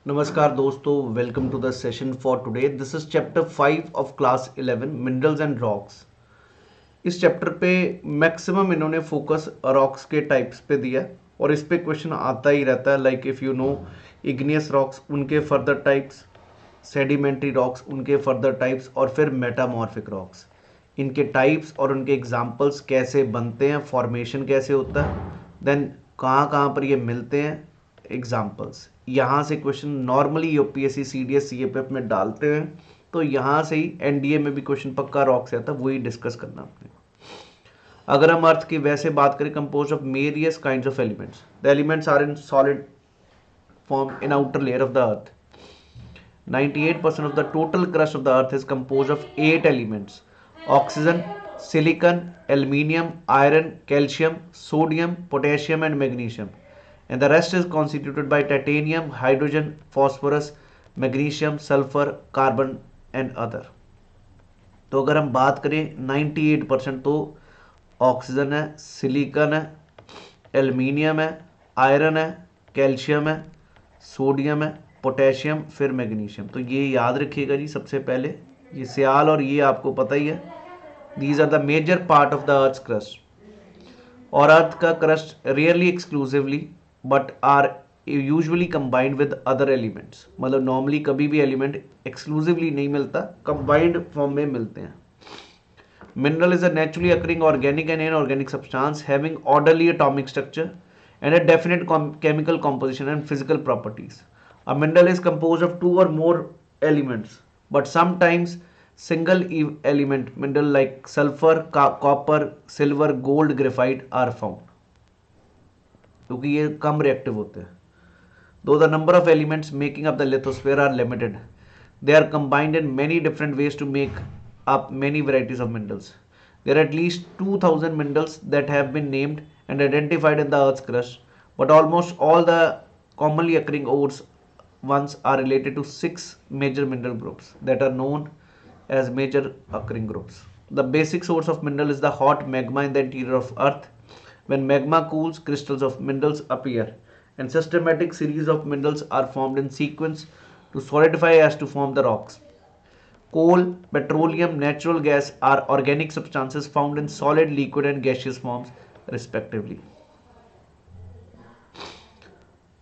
नमस्कार दोस्तों, welcome to the session for today. This is chapter 5 of class 11 minerals and rocks. इस chapter पे maximum इन्होंने focus rocks के टाइप्स पे दिया और इस पे क्वेश्चन आता ही रहता है। Like if you know igneous rocks, उनके फर्दर टाइप्स, सेडिमेंट्री रॉक्स, उनके फर्दर टाइप्स, और फिर मेटामॉर्फिक रॉक्स, इनके टाइप्स और उनके एग्जाम्पल्स कैसे बनते हैं, फॉर्मेशन कैसे होता है, देन कहाँ कहाँ पर ये मिलते हैं, एग्जाम्पल्स। यहाँ से question normally UPSC CDS CAPF में डालते हैं, तो यहाँ से ही एनडीए में भी क्वेश्चन पक्का रॉक से आता है, वही डिस्कस करना अपने। अगर हम अर्थ की वैसे बात करें, compose of various kinds of elements, the elements are in solid form in outer layer of the earth. 98% of the total crust of the earth is composed of 8 elements: oxygen, silicon, aluminium, iron, calcium, sodium, potassium and magnesium, and the rest is constituted by titanium, hydrogen, phosphorus, magnesium, sulfur, carbon and other. तो अगर हम बात करें 98% तो oxygen है, silicon है, aluminium है, iron है, कैल्शियम है, सोडियम है, पोटेशियम, फिर मैग्नीशियम। तो ये याद रखिएगा जी। सबसे पहले ये सियाल और ये आपको पता ही है, these are the major part of the earth crust. और अर्थ का crust rarely exclusively but are usually combined with other elements, मतलब नॉर्मली कभी भी एलिमेंट एक्सक्लूसिवली नहीं मिलता, कंबाइंड फॉर्म में मिलते हैं। Mineral is a naturally occurring organic and inorganic substance having orderly atomic structure and a definite chemical composition and physical properties. A mineral is composed of two or more elements, but sometimes single element mineral like sulfur, copper, silver, gold, graphite are found. क्योंकि ये कम reactive होते हैं. Though the number of elements making up the lithosphere are limited, they are combined in many different ways to make up many varieties of minerals. There are at least 2000 minerals that have been named and identified in the Earth's crust, but almost all the commonly occurring ores ones are related to 6 major mineral groups that are known as major occurring groups. The basic source of mineral is the hot magma in the interior of Earth. When magma cools, crystals of minerals appear, and systematic series of minerals are formed in sequence to solidify as to form the rocks. Coal, petroleum, natural gas are organic substances found in solid, liquid and gaseous forms respectively.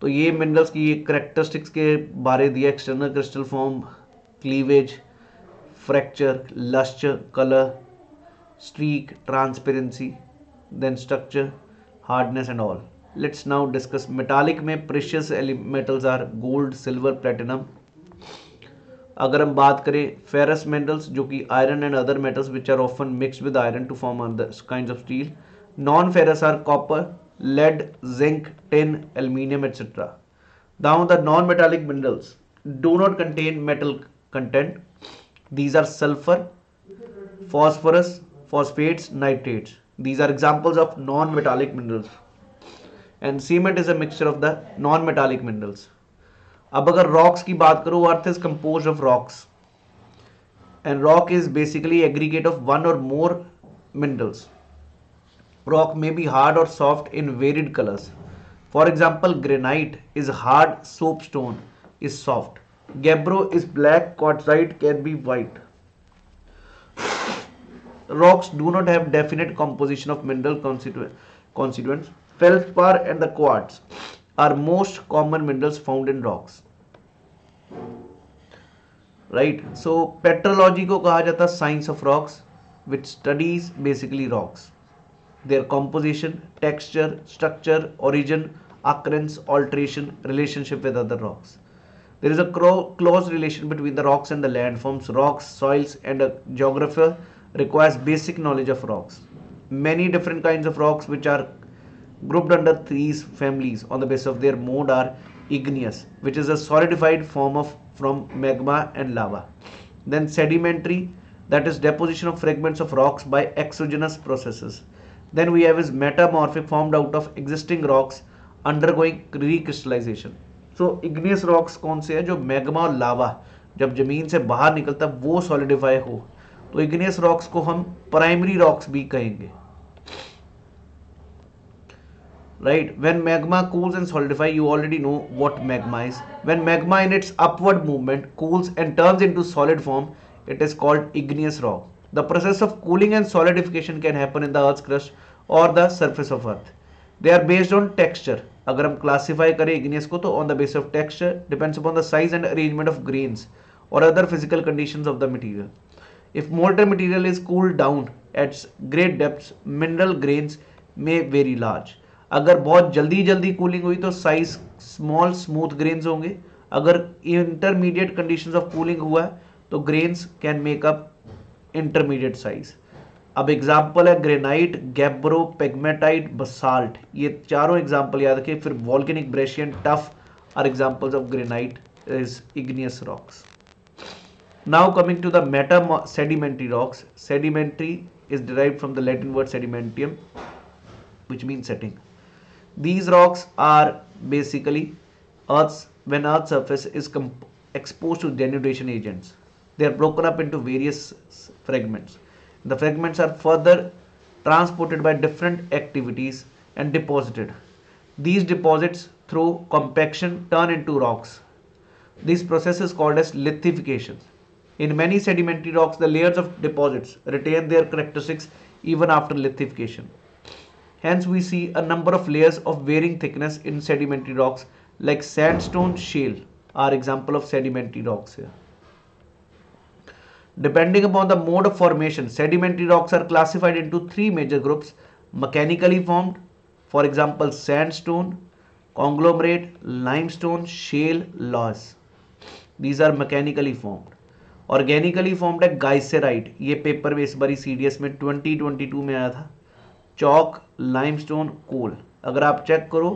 तो ये minerals की characteristics के बारे दिया: external crystal form, cleavage, fracture, lustre, colour, streak, transparency, then structure, hardness and all. Let's now discuss. Metallic में precious metals are gold, silver, platinum. अगर हम बात करें फेरस मिनरल्स, जो कि iron and other metals which are often mixed with iron to form other kinds of steel. Non ferrous are copper, lead, zinc, tin, aluminium, etc. Now the non-metallic minerals do not contain metal content. These are sulfur, phosphorus, phosphates, nitrates. These are examples of non-metallic minerals. And cement is a mixture of the non-metallic minerals. अब अगर rocks की बात करूँ, earth is composed of rocks. And rock is basically aggregate of one or more minerals. Rock may be hard or soft in varied colors. For example, granite is hard, soapstone is soft. Gabbro is black, quartzite can be white. Rocks do not have definite composition of mineral constituents. Feldspar and the quartz are most common minerals found in rocks. Right? So petrology को कहा जाता है science of rocks, which studies basically rocks, their composition, texture, structure, origin, occurrence, alteration, relationship with other rocks. There is a close relation between the rocks and the landforms. Rocks, soils, and a geographer requires basic knowledge of rocks. Many different kinds of rocks which are grouped under these families on the basis of their mode are igneous, which is a solidified form of from magma and lava. Then sedimentary, that is deposition of fragments of rocks by exogenous processes. Then we have is metamorphic, formed out of existing rocks undergoing recrystallization. So igneous rocks कौन से है? जो magma और लावा जब जमीन से बाहर निकलता वो सॉलिडिफाई हो, तो igneous rocks को हम प्राइमरी रॉक्स भी कहेंगे. right? When magma cools and solidify, you already know what magma is. When magma in its upward movement cools and turns into solid form, it is called igneous rock. The process of cooling and solidification can happen in the earth's crust or the surface of earth. They are based on texture. अगर हम classify करें igneous को तो on the basis of texture, depends upon the size and arrangement of grains or other physical conditions of the material. If molten material is cooled down at great depths, mineral grains may vary large. अगर बहुत जल्दी जल्दी cooling हुई तो size small smooth grains होंगे. अगर intermediate conditions of cooling हुआ है तो grains can make up intermediate size. अब एग्जाम्पल है ग्रेनाइट, गैब्रो, पेग्मेटाइट, बसाल्ट. ये चारों एग्जाम्पल याद रखिए. फिर volcanic, breccia, tuff are examples of granite is igneous rocks. Now coming to the sedimentary rocks. Sedimentary is derived from the Latin word sedimentium, which means setting. These rocks are basically when Earth's surface is exposed to denudation agents. They are broken up into various fragments. The fragments are further transported by different activities and deposited. These deposits through compaction turn into rocks. This process is called as lithification. In many sedimentary rocks, the layers of deposits retain their characteristics even after lithification. Hence, we see a number of layers of varying thickness in sedimentary rocks, like sandstone, shale are example of sedimentary rocks here. Depending upon the mode of formation, sedimentary rocks are classified into three major groups: mechanically formed, for example, sandstone; conglomerate, limestone; shale, loess. These are mechanically formed. Organically formed है गाइसेराइट. ये paper में इस बारी CDS में 2022 में आया था. चौक, limestone, कोल. अगर आप चेक करो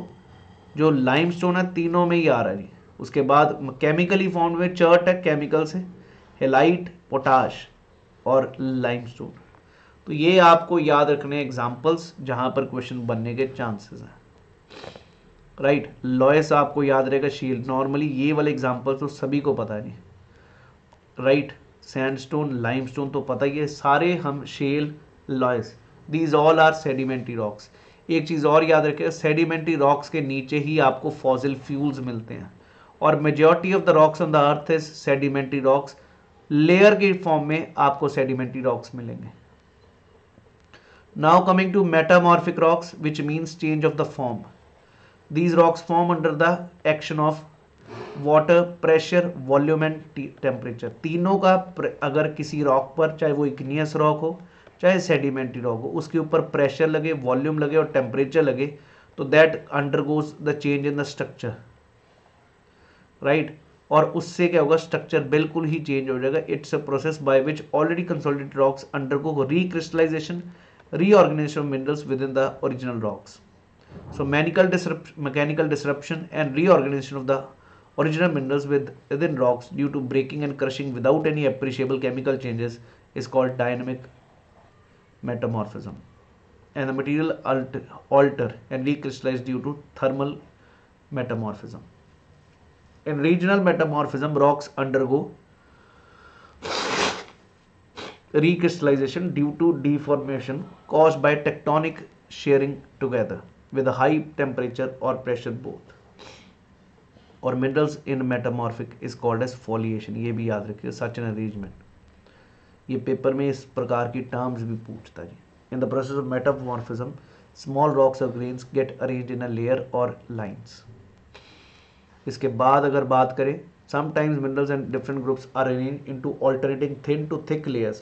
जो लाइमस्टोन है तीनों में ही आ रहा है. उसके बाद केमिकली फॉर्म्ड में चर्ट है केमिकल से, हेलाइट, पोटाश और लाइमस्टोन. तो ये आपको याद रखने एग्जांपल्स जहां पर क्वेश्चन बनने के चांसेस हैं. राइट. लॉयस आपको याद रहेगा. शील. नॉर्मली ये वाले एग्जांपल्स तो सभी को पता नहीं. राइट. सैंडस्टोन, लाइमस्टोन तो पता ही है सारे हम. Shale, loess, these all are sedimentary rocks. एक चीज़ और याद रखें, सेडिमेंट्री रॉक्स के नीचे ही आपको फॉसिल फ्यूल्स मिलते हैं और majority of the rocks on the earth is sedimentary rocks. Layer के फॉर्म में आपको सेडिमेंट्री रॉक्स मिलेंगे. Now coming to metamorphic rocks, which means change of the form. These rocks form under the action of water, pressure, volume and temperature. तीनों का अगर किसी rock पर, चाहे वो इग्नियस रॉक हो चाहे सेडिमेंट्री रॉक हो, उसके ऊपर प्रेशर लगे, वॉल्यूम लगे और टेम्परेचर लगे तो that undergoes the change in the structure. Right. और उससे क्या होगा, स्ट्रक्चर बिल्कुल ही चेंज हो जाएगा. It's a process by which already consolidated rocks undergo recrystallisation, reorganisation of minerals within the original rocks. So mechanical disruption and reorganization of the original minerals within rocks due to breaking and crushing without any appreciable chemical changes is called dynamic metamorphism. And the material alter and recrystallize due to thermal metamorphism. In regional metamorphism, rocks undergo recrystallization due to deformation caused by tectonic shearing together with a high temperature or pressure both. और minerals in metamorphic is called as foliation. ये भी याद रखिए, such an arrangement. ये paper में इस प्रकार की टर्म्स भी पूछता है. In the process of metamorphism, small rocks or grains get arranged in a layer or lines. इसके बाद अगर बात करें, sometimes minerals and different groups are arranged into alternating thin to thick layers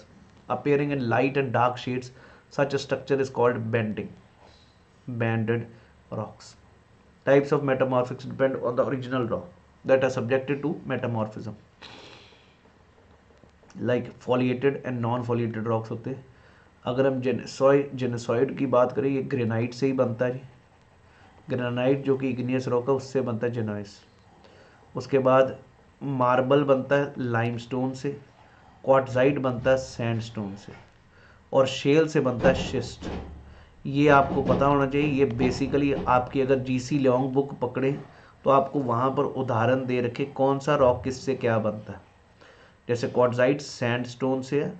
appearing in light and dark shades. Such a structure is called banded rocks. Types of metamorphics depend on the original rock that are subjected to metamorphism. Like foliated and non-foliated rocks होते हैं. अगर हम जेनेसॉइड की बात करें, ये granite से ही बनता है. ग्रेनाइट जो कि इग्नियस रॉक है उससे बनता है जेनोइस. उसके बाद मार्बल बनता है लाइमस्टोन से, क्वार्ट्जाइट बनता है सैंडस्टोन से और शेल से बनता है शिस्ट. ये आपको पता होना चाहिए. ये बेसिकली आपकी अगर जीसी लॉन्ग बुक पकड़े तो आपको वहाँ पर उदाहरण दे रखे कौन सा रॉक किससे क्या बनता है. जैसे क्वार्ट्जाइट सैंडस्टोन से है,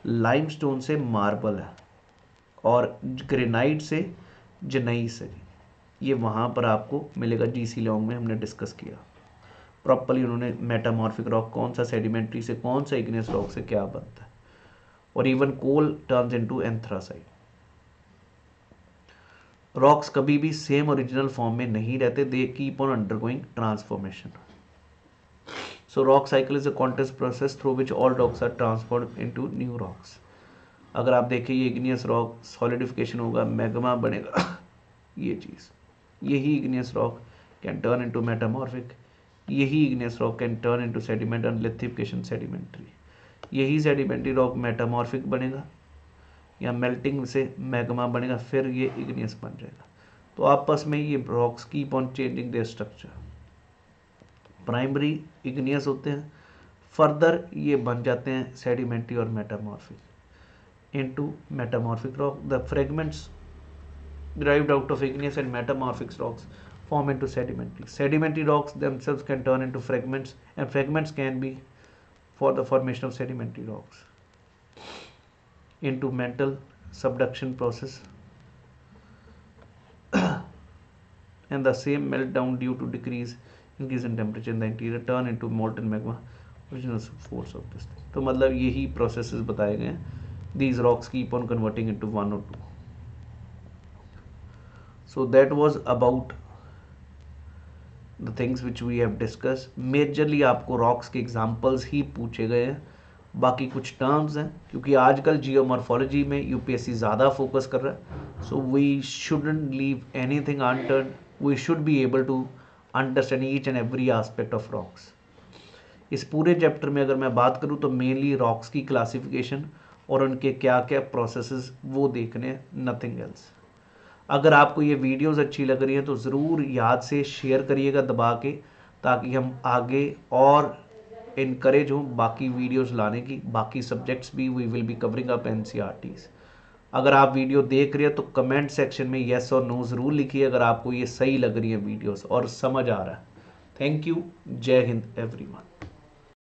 लाइमस्टोन से मार्बल है और ग्रेनाइट से जनाइस है. ये वहाँ पर आपको मिलेगा, जीसी लॉन्ग में हमने डिस्कस किया प्रॉपरली। उन्होंने मेटामॉर्फिक रॉक कौन सा सेडिमेंट्री से कौन सा इग्नियस रॉक से क्या बनता है, और even coal turns into anthracite. Rocks कभी भी सेम ओरिजिनल फॉर्म में नहीं रहते, they keep on undergoing transformation. So rock cycle is a continuous process through which all rocks are transformed into new rocks. अगर आप देखें ये इग्नियस रॉक सॉलिडिफिकेशन होगा, मैग्मा बनेगा ये चीज़, यही igneous rock can turn into metamorphic, यही igneous rock can turn into sediment and lithification sedimentary, यही सेडिमेंट्री रॉक मेटामॉर्फिक बनेगा या मेल्टिंग से मैग्मा बनेगा, फिर ये इग्नियस बन जाएगा। तो आपस में ये rocks keep on changing their structure. Primary igneous होते हैं, फर्दर ये बन जाते हैं सेडिमेंट्री और metamorphic into metamorphic rock. The fragments derived out of igneous and metamorphic rocks form into sedimentary. Sedimentary rocks themselves can turn into fragments, and fragments can be for the formation of sedimentary rocks into mantle subduction process and the same melt down due to increase in temperature in the interior, turn into molten magma, original force of this thing. तो मतलब यही processes बताए गए हैं. These rocks keep on converting into one or two. So that was about the things which we have discussed. Majorly आपको rocks के examples ही पूछे गए हैं, बाकी कुछ terms हैं क्योंकि आजकल geomorphology में UPSC ज़्यादा focus कर रहा है. So we shouldn't leave anything unturned. We should be able to understand each and every aspect of rocks. इस पूरे चैप्टर में अगर मैं बात करूँ तो मेनली रॉक्स की क्लासिफिकेशन और उनके क्या क्या प्रोसेसेस वो देखने हैं, नथिंग एल्स. अगर आपको ये वीडियोस अच्छी लग रही है तो ज़रूर याद से शेयर करिएगा दबा के, ताकि हम आगे और इनकरेज हों बाकी वीडियोस लाने की. बाकी सब्जेक्ट्स भी we will be covering up NCERTs. अगर आप वीडियो देख रहे हैं तो कमेंट सेक्शन में येस और नो ज़रूर लिखिए अगर आपको ये सही लग रही है वीडियोस और समझ आ रहा है. Thank you. जय हिंद एवरीवन.